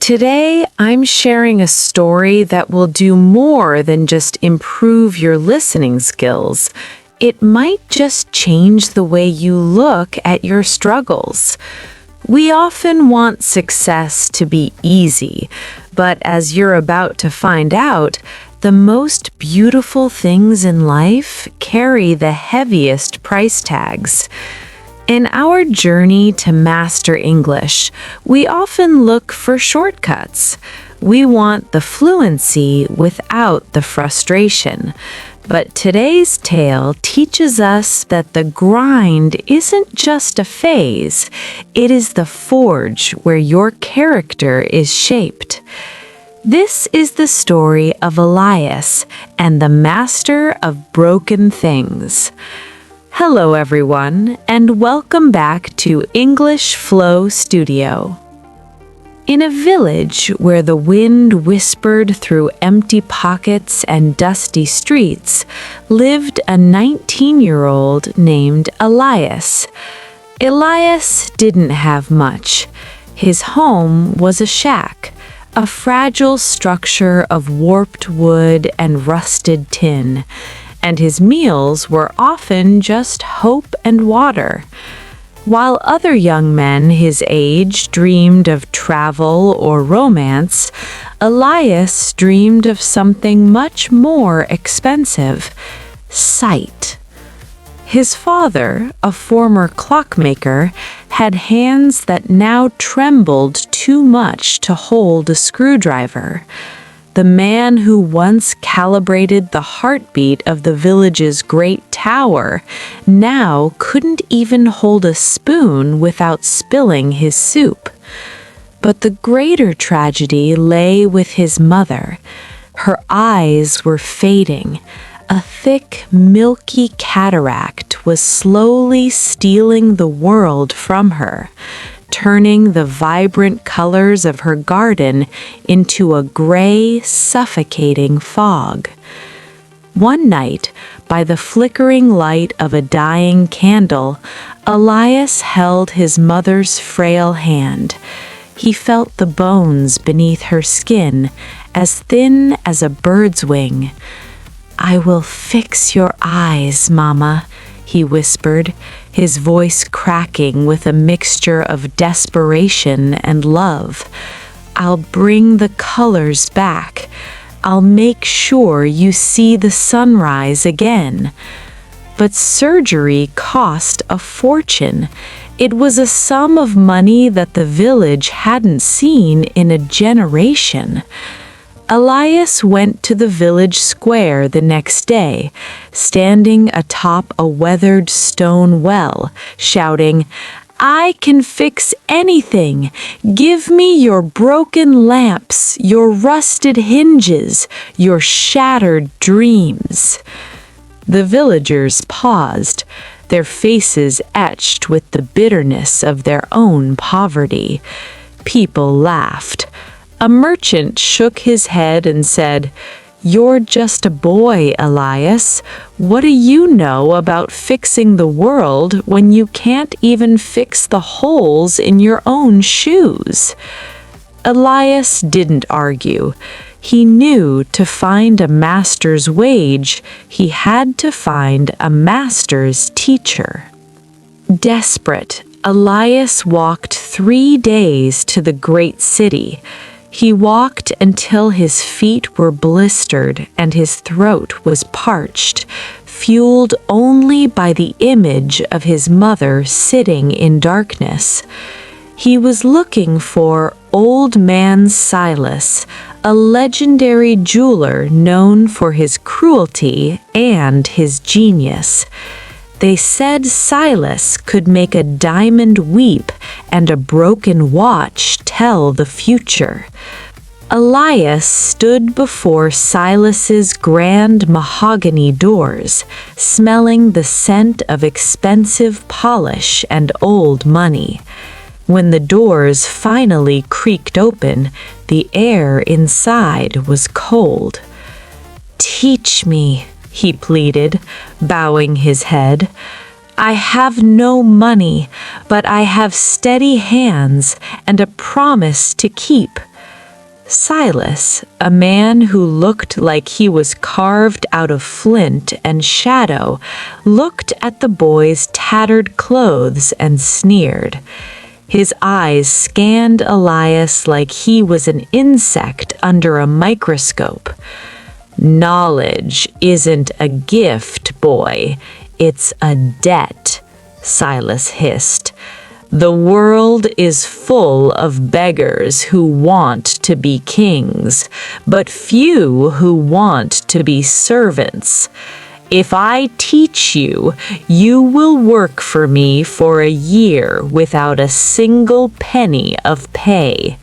Today, I'm sharing a story that will do more than just improve your listening skills. It might just change the way you look at your struggles. We often want success to be easy, but as you're about to find out, the most beautiful things in life carry the heaviest price tags. In our journey to master English, we often look for shortcuts. We want the fluency without the frustration. But today's tale teaches us that the grind isn't just a phase, it is the forge where your character is shaped. This is the story of Elias and the master of broken things. Hello everyone, and welcome back to English Flow Studio. In a village where the wind whispered through empty pockets and dusty streets, lived a 19-year-old named Elias. Elias didn't have much. His home was a shack, a fragile structure of warped wood and rusted tin, and his meals were often just hope and water. While other young men his age dreamed of travel or romance, Elias dreamed of something much more expensive: sight. His father, a former clockmaker, had hands that now trembled too much to hold a screwdriver. The man who once calibrated the heartbeat of the village's great tower now couldn't even hold a spoon without spilling his soup. But the greater tragedy lay with his mother. Her eyes were fading. A thick, milky cataract was slowly stealing the world from her, turning the vibrant colors of her garden into a gray, suffocating fog. One night, by the flickering light of a dying candle, Elias held his mother's frail hand. He felt the bones beneath her skin, as thin as a bird's wing. "I will fix your eyes, Mama," he whispered, his voice cracking with a mixture of desperation and love. "I'll bring the colors back. I'll make sure you see the sunrise again." But surgery cost a fortune. It was a sum of money that the village hadn't seen in a generation. Elias went to the village square the next day, standing atop a weathered stone well, shouting, "I can fix anything! Give me your broken lamps, your rusted hinges, your shattered dreams." The villagers paused, their faces etched with the bitterness of their own poverty. People laughed. A merchant shook his head and said, "You're just a boy, Elias. What do you know about fixing the world when you can't even fix the holes in your own shoes?" Elias didn't argue. He knew to find a master's wage, he had to find a master's teacher. Desperate, Elias walked 3 days to the great city. He walked until his feet were blistered and his throat was parched, fueled only by the image of his mother sitting in darkness. He was looking for Old Man Silas, a legendary jeweler known for his cruelty and his genius. They said Silas could make a diamond weep and a broken watch tell the future. Elias stood before Silas's grand mahogany doors, smelling the scent of expensive polish and old money. When the doors finally creaked open, the air inside was cold. "Teach me," he pleaded, bowing his head. "I have no money, but I have steady hands and a promise to keep." Silas, a man who looked like he was carved out of flint and shadow, looked at the boy's tattered clothes and sneered. His eyes scanned Elias like he was an insect under a microscope. "Knowledge isn't a gift, boy. It's a debt," Silas hissed. "The world is full of beggars who want to be kings, but few who want to be servants. If I teach you, you will work for me for a year without a single penny of pay.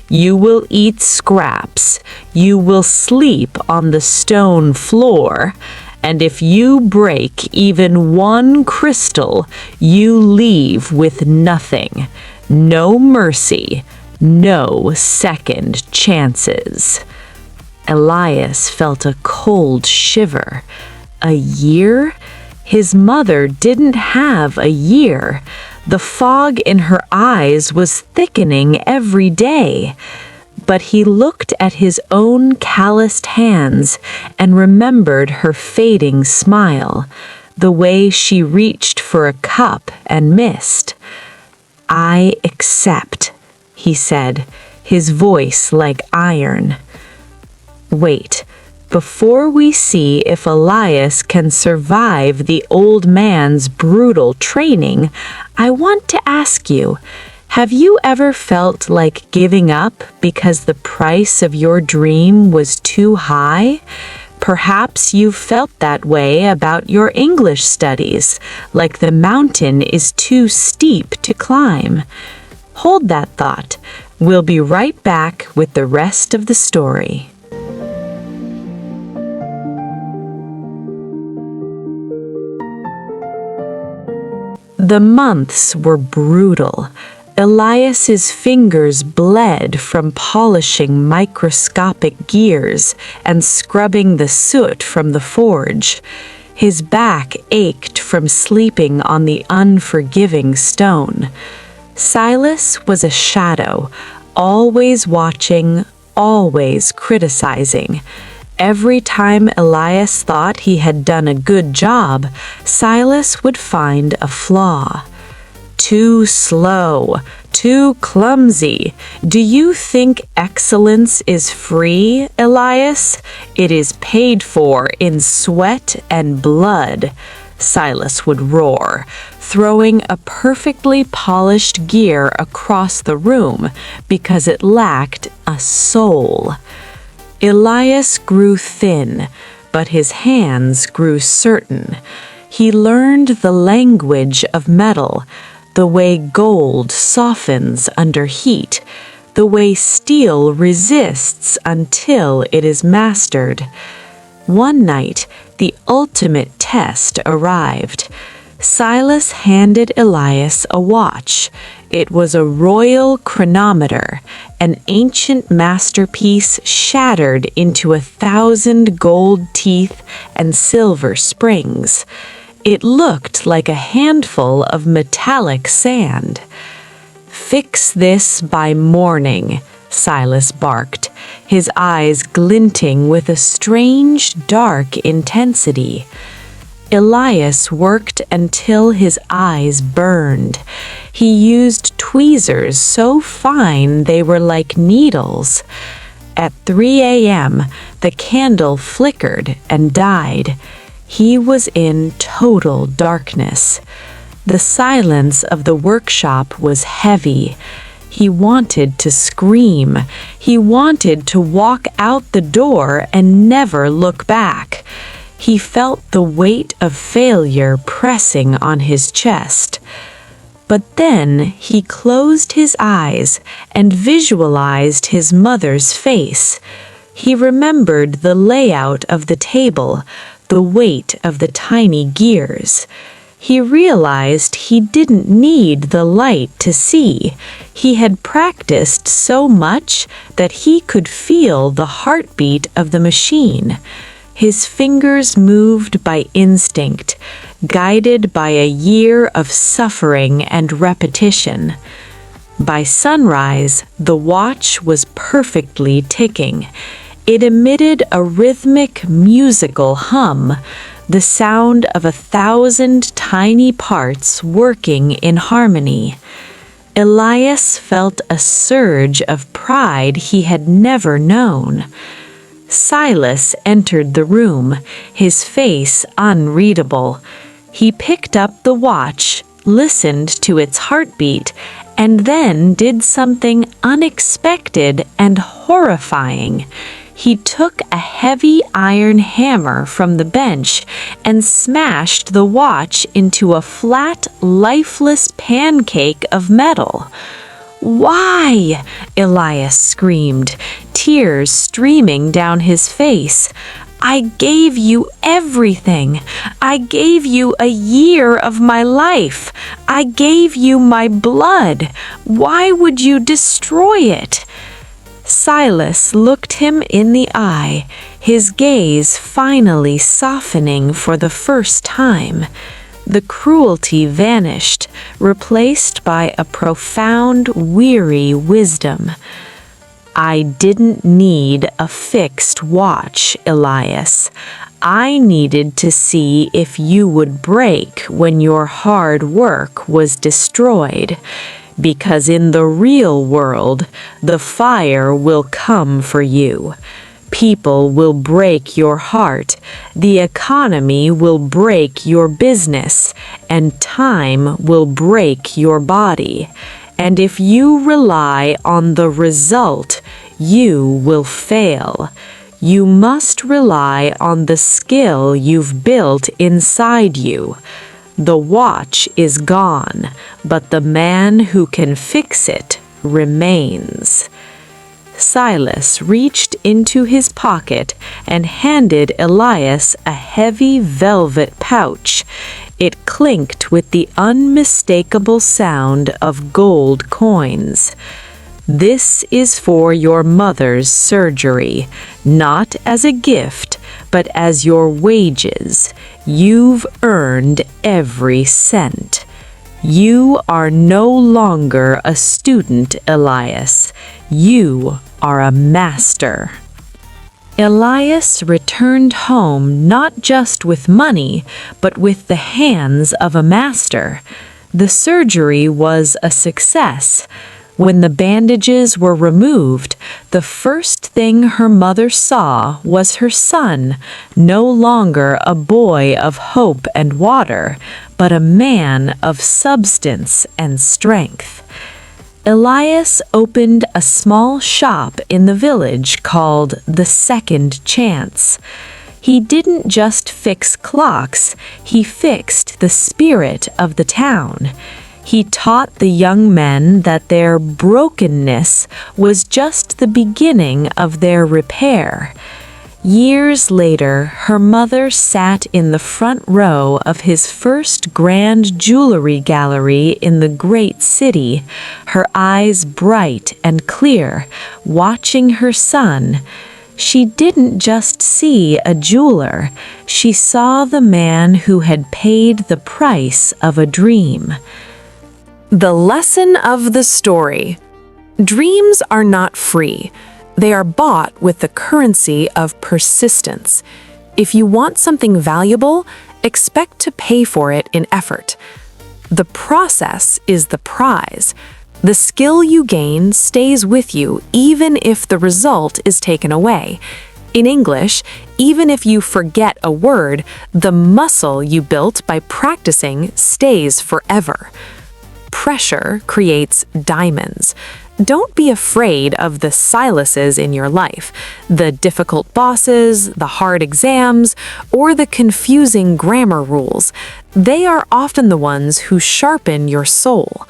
You will eat scraps. You will sleep on the stone floor. And if you break even one crystal, you leave with nothing. No mercy, no second chances." Elias felt a cold shiver. A year? His mother didn't have a year. The fog in her eyes was thickening every day. But he looked at his own calloused hands and remembered her fading smile, the way she reached for a cup and missed. "I accept," he said, his voice like iron. Wait, before we see if Elias can survive the old man's brutal training, I want to ask you, have you ever felt like giving up because the price of your dream was too high? Perhaps you've felt that way about your English studies, like the mountain is too steep to climb. Hold that thought. We'll be right back with the rest of the story. The months were brutal. Elias's fingers bled from polishing microscopic gears and scrubbing the soot from the forge. His back ached from sleeping on the unforgiving stone. Silas was a shadow, always watching, always criticizing. Every time Elias thought he had done a good job, Silas would find a flaw. "Too slow, too clumsy. Do you think excellence is free, Elias? It is paid for in sweat and blood," Silas would roar, throwing a perfectly polished gear across the room because it lacked a soul. Elias grew thin, but his hands grew certain. He learned the language of metal, the way gold softens under heat, the way steel resists until it is mastered. One night, the ultimate test arrived. Silas handed Elias a watch. It was a royal chronometer, an ancient masterpiece shattered into 1,000 gold teeth and silver springs. It looked like a handful of metallic sand. "Fix this by morning," Silas barked, his eyes glinting with a strange, dark intensity. Elias worked until his eyes burned. He used tweezers so fine they were like needles. At 3 a.m., the candle flickered and died. He was in total darkness. The silence of the workshop was heavy. He wanted to scream. He wanted to walk out the door and never look back. He felt the weight of failure pressing on his chest. But then he closed his eyes and visualized his mother's face. He remembered the layout of the table, the weight of the tiny gears. He realized he didn't need the light to see. He had practiced so much that he could feel the heartbeat of the machine. His fingers moved by instinct, guided by a year of suffering and repetition. By sunrise, the watch was perfectly ticking. It emitted a rhythmic, musical hum, the sound of 1,000 tiny parts working in harmony. Elias felt a surge of pride he had never known. Silas entered the room, his face unreadable. He picked up the watch, listened to its heartbeat, and then did something unexpected and horrifying. He took a heavy iron hammer from the bench and smashed the watch into a flat, lifeless pancake of metal. "Why?" Elias screamed, tears streaming down his face. "I gave you everything. I gave you a year of my life. I gave you my blood. Why would you destroy it?" Silas looked him in the eye, his gaze finally softening for the first time. The cruelty vanished, replaced by a profound, weary wisdom. "I didn't need a fixed watch, Elias. I needed to see if you would break when your hard work was destroyed. Because in the real world, the fire will come for you. People will break your heart, the economy will break your business, and time will break your body. And if you rely on the result, you will fail. You must rely on the skill you've built inside you. The watch is gone, but the man who can fix it remains." Silas reached into his pocket and handed Elias a heavy velvet pouch. It clinked with the unmistakable sound of gold coins. "This is for your mother's surgery, not as a gift, but as your wages. You've earned every cent. You are no longer a student, Elias. You are a master." Elias returned home not just with money, but with the hands of a master. The surgery was a success. When the bandages were removed, the first thing her mother saw was her son, no longer a boy of hope and water, but a man of substance and strength. Elias opened a small shop in the village called the Second Chance. He didn't just fix clocks, he fixed the spirit of the town. He taught the young men that their brokenness was just the beginning of their repair. Years later, her mother sat in the front row of his first grand jewelry gallery in the great city, her eyes bright and clear, watching her son. She didn't just see a jeweler, she saw the man who had paid the price of a dream. The lesson of the story: dreams are not free. They are bought with the currency of persistence. If you want something valuable, expect to pay for it in effort. The process is the prize. The skill you gain stays with you even if the result is taken away. In English, even if you forget a word, the muscle you built by practicing stays forever. Pressure creates diamonds. Don't be afraid of the Silases in your life, the difficult bosses, the hard exams, or the confusing grammar rules. They are often the ones who sharpen your soul.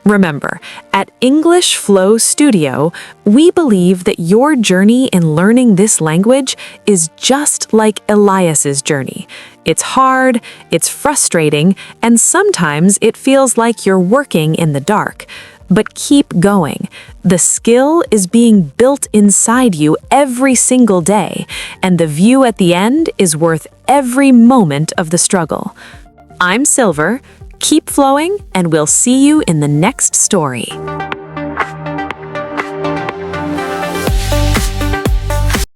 Remember, at English Flow Studio, we believe that your journey in learning this language is just like Elias's journey. It's hard, it's frustrating, and sometimes it feels like you're working in the dark. But keep going. The skill is being built inside you every single day, and the view at the end is worth every moment of the struggle. I'm Silver. Keep flowing, and we'll see you in the next story.